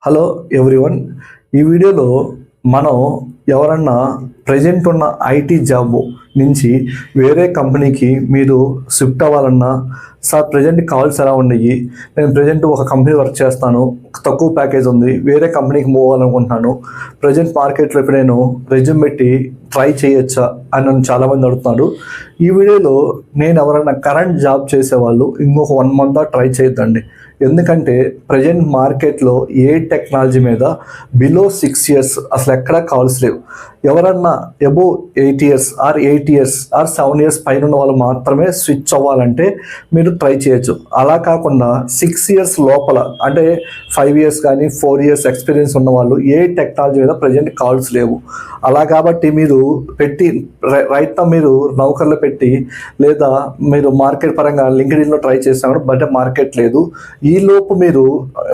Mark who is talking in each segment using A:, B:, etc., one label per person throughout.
A: Hello everyone, ఈ వీడియోలో మనం ఎవరన్నా ప్రజెంట్ ఉన్న ఐటీ జాబ్ నుంచి వేరే కంపెనీకి మీరు షిఫ్ట్ అవ్వాలన్నా, సార్ ప్రజెంట్ కాల్స్ ఎలా ఉన్నాయి, నేను ప్రజెంట్ ఒక కంపెనీ వర్క్ చేస్తాను, తక్కువ ప్యాకేజ్ ఉంది, వేరే కంపెనీకి మూవ్ అవ్వాలనుకుంటున్నాను, ప్రజెంట్ మార్కెట్లో ఇప్పుడు నేను రెజ్యూమ్ పెట్టి ట్రై చేయొచ్చా అని నన్ను చాలామంది అడుగుతున్నారు. ఈ వీడియోలో నేను ఎవరైనా కరెంట్ జాబ్ చేసేవాళ్ళు ఇంకొక 1 month ట్రై చేయొద్దండి. ఎందుకంటే ప్రజెంట్ మార్కెట్లో ఏ టెక్నాలజీ మీద బిలో 6 years అసలు ఎక్కడా కాల్స్ లేవు. ఎవరన్నా above 8 years or 8 years or 7 years పైన ఉన్న వాళ్ళు మాత్రమే స్విచ్ అవ్వాలంటే మీరు ట్రై చేయొచ్చు. అలా కాకుండా 6 years లోపల అంటే 5 years కానీ 4 years ఎక్స్పీరియన్స్ ఉన్న వాళ్ళు ఏ టెక్నాలజీ మీద ప్రజెంట్ కాల్స్ లేవు. అలా కాబట్టి మీరు పెట్టి రైట్ మీరు నౌకర్లో పెట్టి లేదా మీరు మార్కెట్ పరంగా లింక్డ్ఇన్లో ట్రై చేసినా బట్ మార్కెట్ లేదు. ఈ లోపు మీరు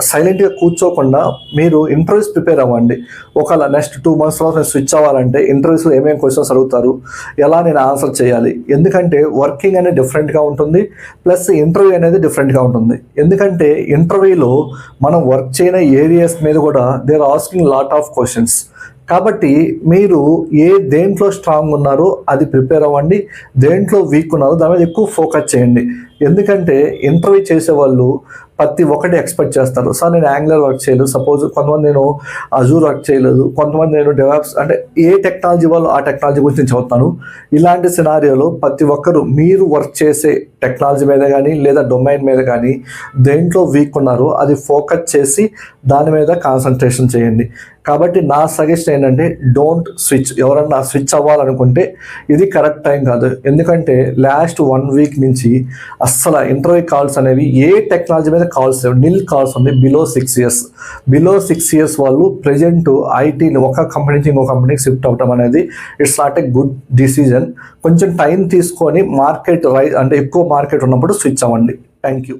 A: సైలెంట్గా కూర్చోకుండా మీరు ఇంటర్వ్యూస్ ప్రిపేర్ అవ్వండి. ఒకవేళ నెక్స్ట్ 2 months నేను స్విచ్ అవ్వాలంటే ఇంటర్వ్యూస్లో ఏమేమి క్వశ్చన్స్ అడుగుతారు, ఎలా నేను ఆన్సర్ చేయాలి. ఎందుకంటే వర్కింగ్ అనేది డిఫరెంట్గా ఉంటుంది, ప్లస్ ఇంటర్వ్యూ అనేది డిఫరెంట్గా ఉంటుంది. ఎందుకంటే ఇంటర్వ్యూలో మనం వర్క్ చేయని ఏరియాస్ మీద కూడా they are asking lot of questions. కాబట్టి మీరు దేంట్లో స్ట్రాంగ్ ఉన్నారో అది ప్రిపేర్ అవ్వండి, దేంట్లో వీక్ ఉన్నారో దాని మీద ఎక్కువ ఫోకస్ చేయండి. ఎందుకంటే ఇంటర్వ్యూ చేసేవాళ్ళు ప్రతి ఒక్కటి ఎక్స్పెక్ట్ చేస్తారు. సార్ నేను యాంగులర్ వర్క్ చేయలేదు, సపోజ్ కొంతమంది నేను అజూర్ వర్క్ చేయలేదు, కొంతమంది నేను డెవలప్స్ అంటే ఏ టెక్నాలజీ వాళ్ళు ఆ టెక్నాలజీ గురించి నేను చదువుతాను. ఇలాంటి సినారియోలో ప్రతి ఒక్కరు మీరు వర్క్ చేసే టెక్నాలజీ మీద కానీ లేదా డొమైన్ మీద కానీ దేంట్లో వీక్ ఉన్నారో అది ఫోకస్ చేసి దాని మీద కాన్సన్ట్రేషన్ చేయండి. కాబట్టి నా సజెషన్ ఏంటంటే డోంట్ స్విచ్. ఎవరన్నా స్విచ్ అవ్వాలనుకుంటే ఇది కరెక్ట్ టైం కాదు. ఎందుకంటే లాస్ట్ 1 week నుంచి అస్సలు ఇంటర్వ్యూ కాల్స్ అనేవి ఏ టెక్నాలజీ మీద కాల్స్ లేవు, నిల్ కాల్స్ ఉంది. బిలో 6 years వాళ్ళు ప్రజెంట్ ఐటీని ఒక కంపెనీ నుంచి ఇంకో కంపెనీకి షిఫ్ట్ అవ్వడం అనేది it's not a good decision. కొంచెం టైం తీసుకొని మార్కెట్ అంటే ఎక్కువ మార్కెట్ ఉన్నప్పుడు స్విచ్ అవ్వండి. Thank you.